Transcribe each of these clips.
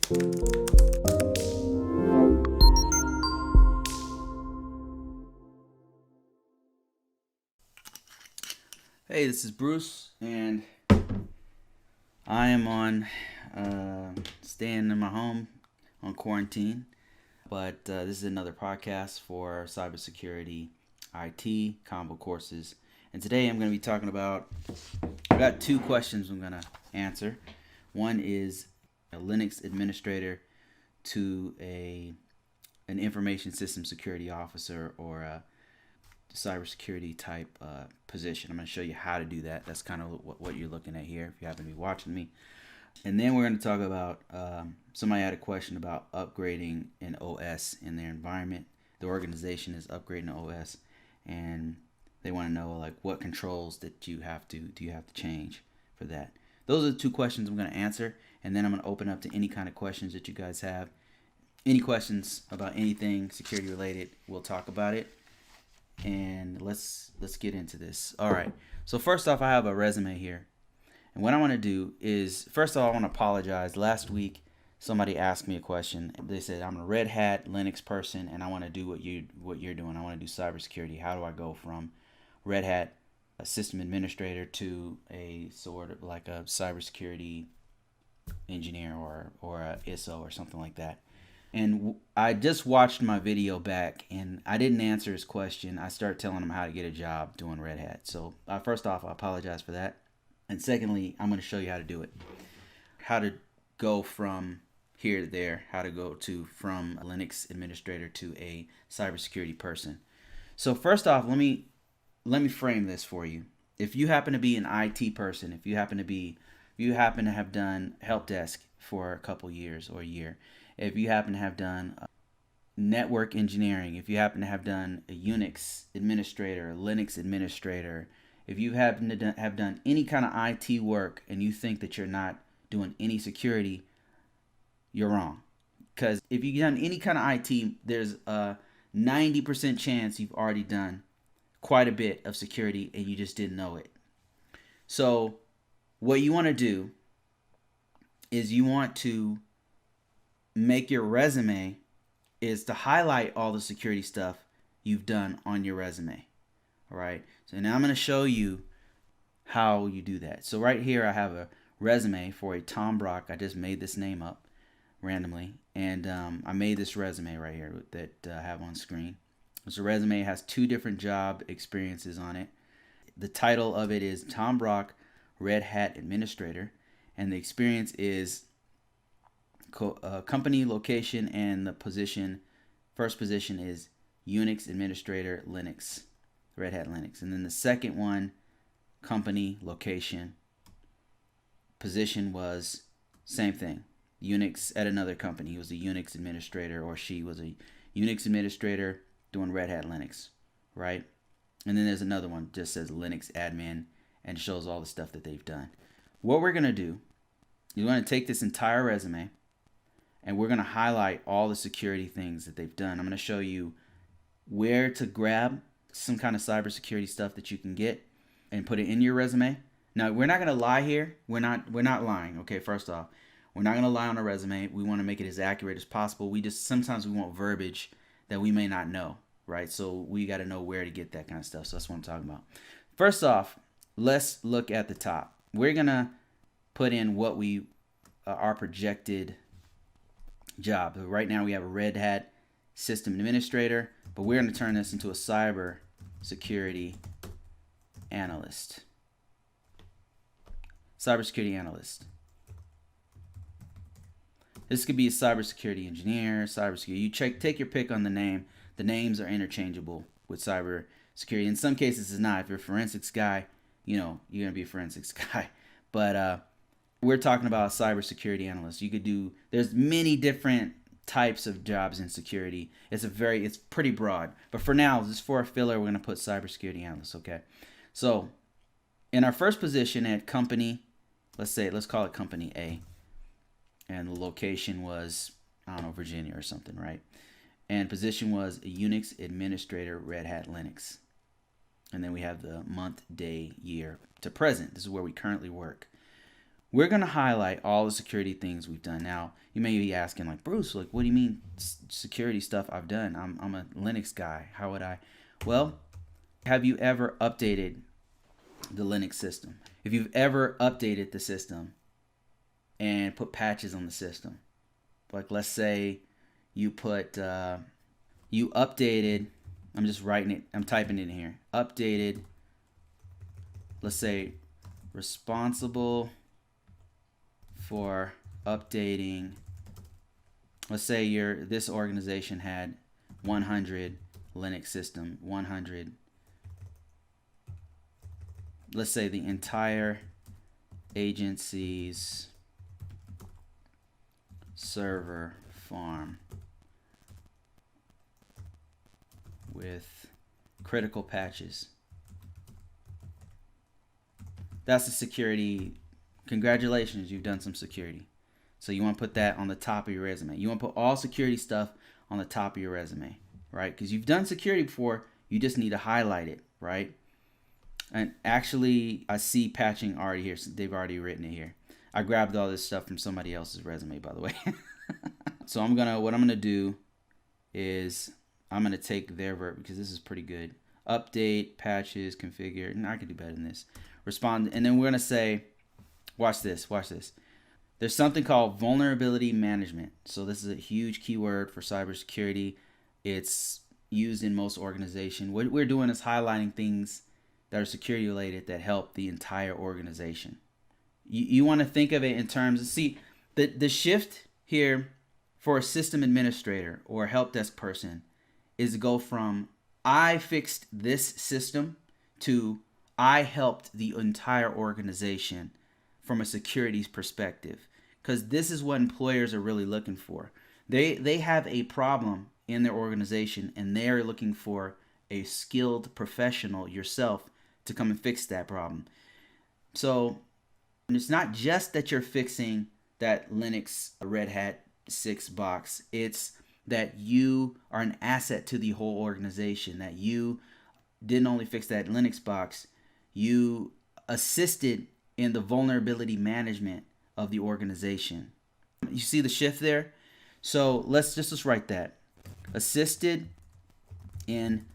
Hey, this is Bruce, and I am on staying in my home on quarantine. But this is another podcast for cybersecurity, IT, combo courses. And today I'm going to be talking about, I've got two questions I'm going to answer. One is a Linux administrator to an information system security officer or a cybersecurity type position. I'm going to show you how to do that. That's kind of what you're looking at here if you happen to be watching me. And then we're going to talk about, somebody had a question about upgrading an OS in their environment. The organization is upgrading the OS, and they want to know like what controls that do you have to change for that. Those are the two questions I'm going to answer, and then I'm going to open up to any kind of questions that you guys have. Any questions about anything security related, we'll talk about it. And let's get into this. All right. So first off, I have a resume here. And what I want to do is, first of all, I want to apologize. Last week, somebody asked me a question. They said, I'm a Red Hat Linux person, and I want to do what you're doing. I want to do cybersecurity. How do I go from Red Hat, a system administrator, to a sort of like a cybersecurity engineer or a ISO or something like that? And I just watched my video back, and I didn't answer his question. I started telling him how to get a job doing Red Hat. So first off, I apologize for that. And secondly, I'm going to show you how to do it. How to go from here to there. How to go from a Linux administrator to a cybersecurity person. So first off, let me frame this for you. If you happen to be an IT person, if you happen to have done help desk for a couple years or a year, if you happen to have done network engineering, if you happen to have done a Unix administrator, Linux administrator, if you happen to have done any kind of IT work and you think that you're not doing any security, you're wrong. Because if you've done any kind of IT, there's a 90% chance you've already done quite a bit of security and you just didn't know it. So what you want to do is you want to make your resume is to highlight all the security stuff you've done on your resume. All right. So now I'm going to show you how you do that. So right here I have a resume for a Tom Brock. I just made this name up randomly, and I made this resume right here that I have on screen. So resume has two different job experiences on it. The title of it is Tom Brock, Red Hat Administrator, and the experience is company, location, and the position. First position is Unix Administrator, Linux, Red Hat Linux. And then the second one, company, location, position was same thing, Unix at another company. He was a Unix administrator, or she was a Unix administrator doing Red Hat Linux, right? And then there's another one, just says Linux admin, and shows all the stuff that they've done. What we're going to do is we're going to take this entire resume, and we're going to highlight all the security things that they've done. I'm going to show you where to grab some kind of cybersecurity stuff that you can get and put it in your resume. Now, we're not going to lie here. We're not lying. Okay, first off, we're not going to lie on a resume. We want to make it as accurate as possible. Sometimes we want verbiage that we may not know, right? So we got to know where to get that kind of stuff. So that's what I'm talking about. First off, let's look at the top. We're going to put in what our projected job. Right now we have a Red Hat system administrator, but we're going to turn this into a cyber security analyst. Cybersecurity analyst. This could be a cybersecurity engineer, cybersecurity. You take your pick on the name. The names are interchangeable with cybersecurity. In some cases, it's not. If you're a forensics guy, you're going to be a forensics guy. But we're talking about a cybersecurity analyst. There's many different types of jobs in security. It's pretty broad. But for now, just for a filler, we're going to put cybersecurity analyst, okay? So in our first position at company, let's call it company A. And the location was, I don't know, Virginia or something, right? And position was a Unix administrator, Red Hat Linux. And then we have the month, day, year to present. This is where we currently work. We're going to highlight all the security things we've done. Now, you may be asking, like, Bruce, like, what do you mean security stuff I've done? I'm a Linux guy. How would I? Well, have you ever updated the Linux system? If you've ever updated the system and put patches on the system, like let's say you put, you updated, I'm just writing it, I'm typing it in here, updated, let's say responsible for updating, let's say this organization had 100 Linux system, 100, let's say the entire agency's server farm with critical patches. That's the security. Congratulations, you've done some security. So you want to put that on the top of your resume. You want to put all security stuff on the top of your resume, right? Because you've done security before, you just need to highlight it, right? And actually, I see patching already here. So they've already written it here. I grabbed all this stuff from somebody else's resume, by the way. So what I'm gonna do is I'm gonna take their verb, because this is pretty good. Update, patches, configure. And I could do better than this. Respond, and then we're gonna say, watch this. There's something called vulnerability management. So this is a huge keyword for cybersecurity. It's used in most organizations. What we're doing is highlighting things that are security related that help the entire organization. You want to think of it in terms of, see, the shift here for a system administrator or a help desk person is to go from I fixed this system to I helped the entire organization from a securities perspective, because this is what employers are really looking for. They have a problem in their organization and they're looking for a skilled professional, yourself, to come and fix that problem. So it's not just that you're fixing that Linux Red Hat 6 box. It's that you are an asset to the whole organization, that you didn't only fix that Linux box, you assisted in the vulnerability management of the organization. You see the shift there? So let's write that. Assisted in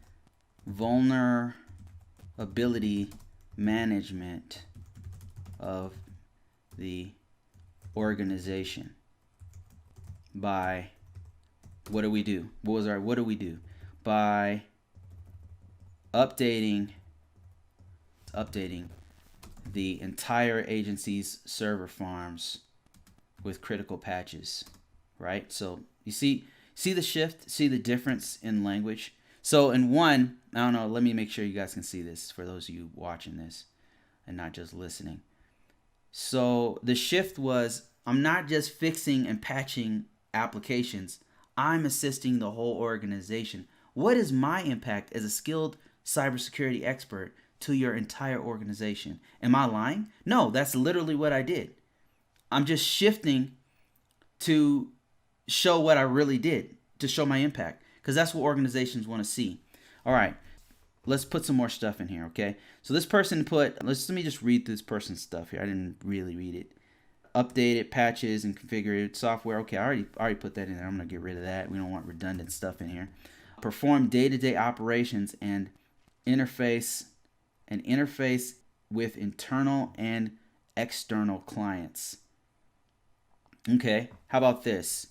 vulnerability management of the organization by, what do we do? What do we do? By updating the entire agency's server farms with critical patches, right? So you see the shift, see the difference in language. So in one, I don't know, let me make sure you guys can see this for those of you watching this and not just listening. So the shift was, I'm not just fixing and patching applications, I'm assisting the whole organization. What is my impact as a skilled cybersecurity expert to your entire organization? Am I lying? No, that's literally what I did. I'm just shifting to show what I really did, to show my impact, because that's what organizations want to see. All right, let's put some more stuff in here, okay? So this person let me just read this person's stuff here. I didn't really read it. Updated patches and configured software. Okay, I already put that in there. I'm gonna get rid of that. We don't want redundant stuff in here. Perform day-to-day operations and interface with internal and external clients. Okay, how about this?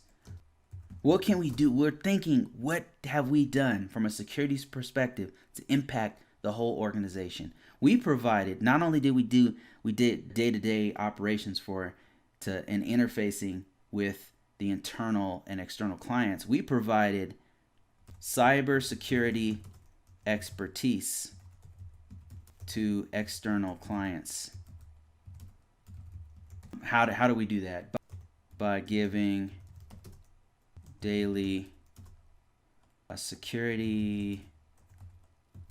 What can we do? We're thinking, what have we done from a security perspective to impact the whole organization? We provided, not only did we did day-to-day operations and interfacing with the internal and external clients. We provided cybersecurity expertise to external clients. How do we do that? By giving daily security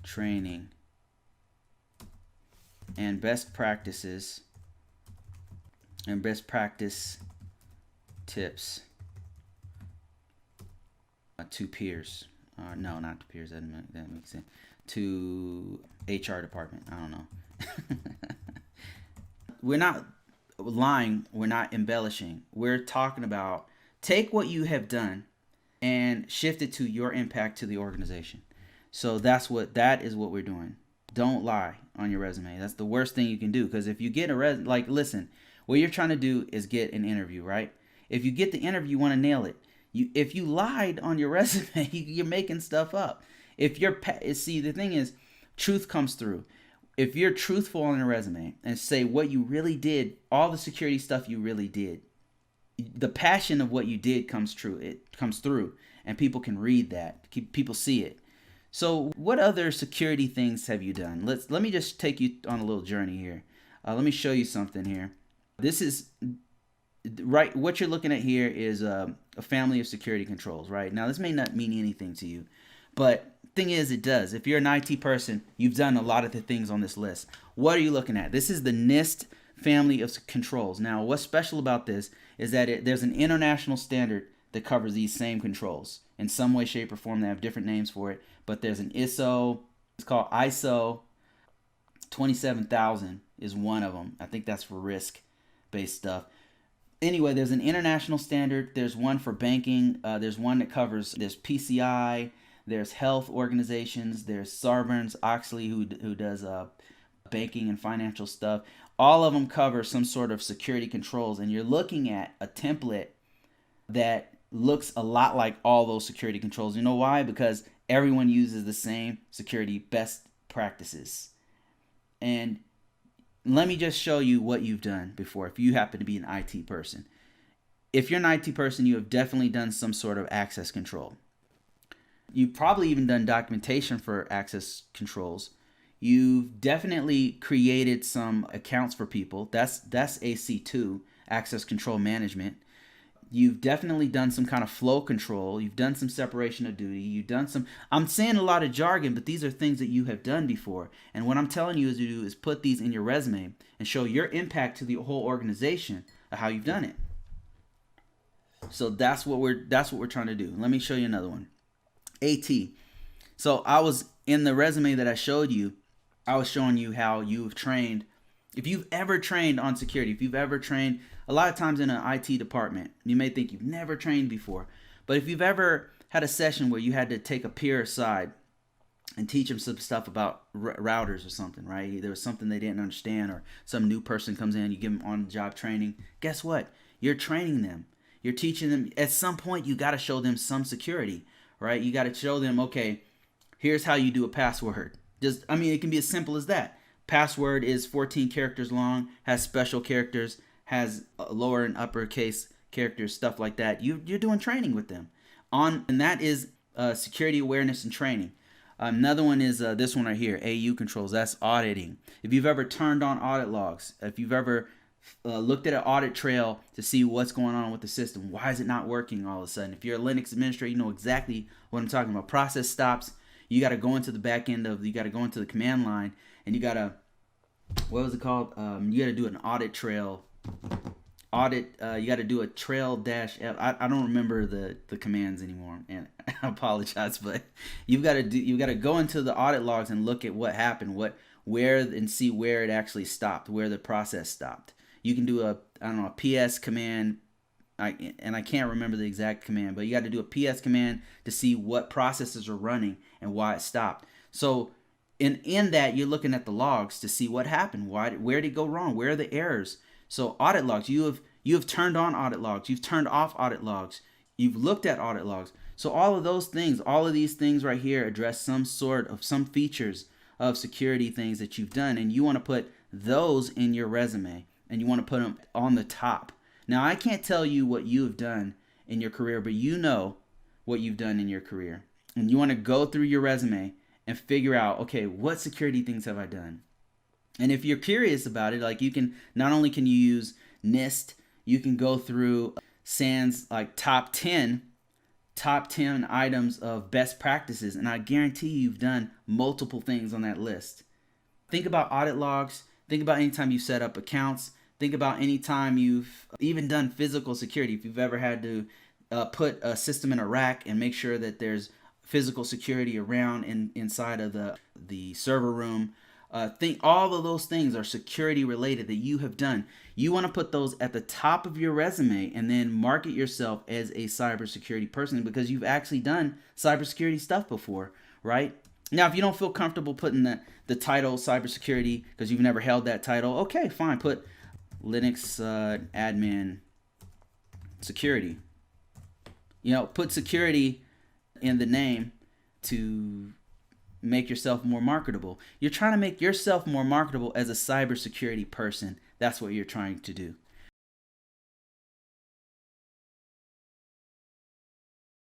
training and best practice tips to peers. No, not to peers. That makes sense. To HR department. I don't know. lying. We're not embellishing. We're talking about take what you have done and shift it to your impact to the organization. So that is what we're doing. Don't lie on your resume. That's the worst thing you can do, because if you get listen, what you're trying to do is get an interview, right? If you get the interview, you want to nail it. If you lied on your resume, you're making stuff up. See, the thing is, truth comes through. If you're truthful on your resume and say what you really did, all the security stuff you really did, the passion of what you did comes true. It comes through, and people can read that. People see it. So, what other security things have you done? Let me just take you on a little journey here. Let me show you something here. This is right. What you're looking at here is a family of security controls. Right now, this may not mean anything to you, but thing is, it does. If you're an IT person, you've done a lot of the things on this list. What are you looking at? This is the NIST family of controls. Now, what's special about this is that there's an international standard that covers these same controls in some way, shape, or form. They have different names for it, but there's an ISO. It's called ISO 27000 is one of them. I think that's for risk-based stuff. Anyway, there's an international standard. There's one for banking. There's one that covers. There's PCI. There's health organizations. There's Sarbanes-Oxley, who does banking and financial stuff. All of them cover some sort of security controls, and you're looking at a template that looks a lot like all those security controls. You know why? Because everyone uses the same security best practices. And let me just show you what you've done before if you happen to be an IT person. If you're an IT person, you have definitely done some sort of access control. You've probably even done documentation for access controls. You've definitely created some accounts for people. That's AC2, access control management. You've definitely done some kind of flow control. You've done some separation of duty. You've done some, I'm saying a lot of jargon, but these are things that you have done before. And what I'm telling you is put these in your resume and show your impact to the whole organization of how you've done it. So that's what we're trying to do. Let me show you another one. AT. So I was in the resume that I showed you, I was showing you how you've trained. If you've ever trained on security, if you've ever trained, a lot of times in an IT department, you may think you've never trained before. But if you've ever had a session where you had to take a peer aside and teach them some stuff about routers or something, right? There was something they didn't understand, or some new person comes in, you give them on-the-job training. Guess what? You're training them. You're teaching them. At some point, you got to show them some security, right? You got to show them, okay, here's how you do a password. It can be as simple as that. Password is 14 characters long, has special characters, has lower and uppercase characters, stuff like that. You're doing training with them and that is security awareness and training. Another one is this one right here, AU controls. That's auditing. If you've ever turned on audit logs, if you've ever looked at an audit trail to see what's going on with the system, why is it not working all of a sudden? If you're a Linux administrator, you know exactly what I'm talking about. Process stops. You got to go into the back end you got to go into the command line, and you got to, what was it called? You got to do an audit trail. You got to do a trail dash F. I don't remember the commands anymore, and I apologize, but you got to go into the audit logs and look at what happened, and see where it actually stopped, where the process stopped. You can do a PS command. I can't remember the exact command, but you got to do a PS command to see what processes are running and why it stopped. So in that, you're looking at the logs to see what happened. Where did it go wrong? Where are the errors? So audit logs, you have turned on audit logs. You've turned off audit logs. You've looked at audit logs. So all of these things right here address some features of security things that you've done, and you want to put those in your resume, and you want to put them on the top. Now, I can't tell you what you have done in your career, but you know what you've done in your career. And you want to go through your resume and figure out, okay, what security things have I done? And if you're curious about it, like not only can you use NIST, you can go through SANS like top 10 items of best practices. And I guarantee you've done multiple things on that list. Think about audit logs. Think about anytime you set up accounts. Think about any time you've even done physical security. If you've ever had to put a system in a rack and make sure that there's physical security around inside of the server room. Think all of those things are security related that you have done. You want to put those at the top of your resume and then market yourself as a cybersecurity person because you've actually done cybersecurity stuff before, right? Now, if you don't feel comfortable putting the title cybersecurity because you've never held that title, okay, fine. Put Linux admin security. Put security in the name to make yourself more marketable. You're trying to make yourself more marketable as a cybersecurity person. That's what you're trying to do.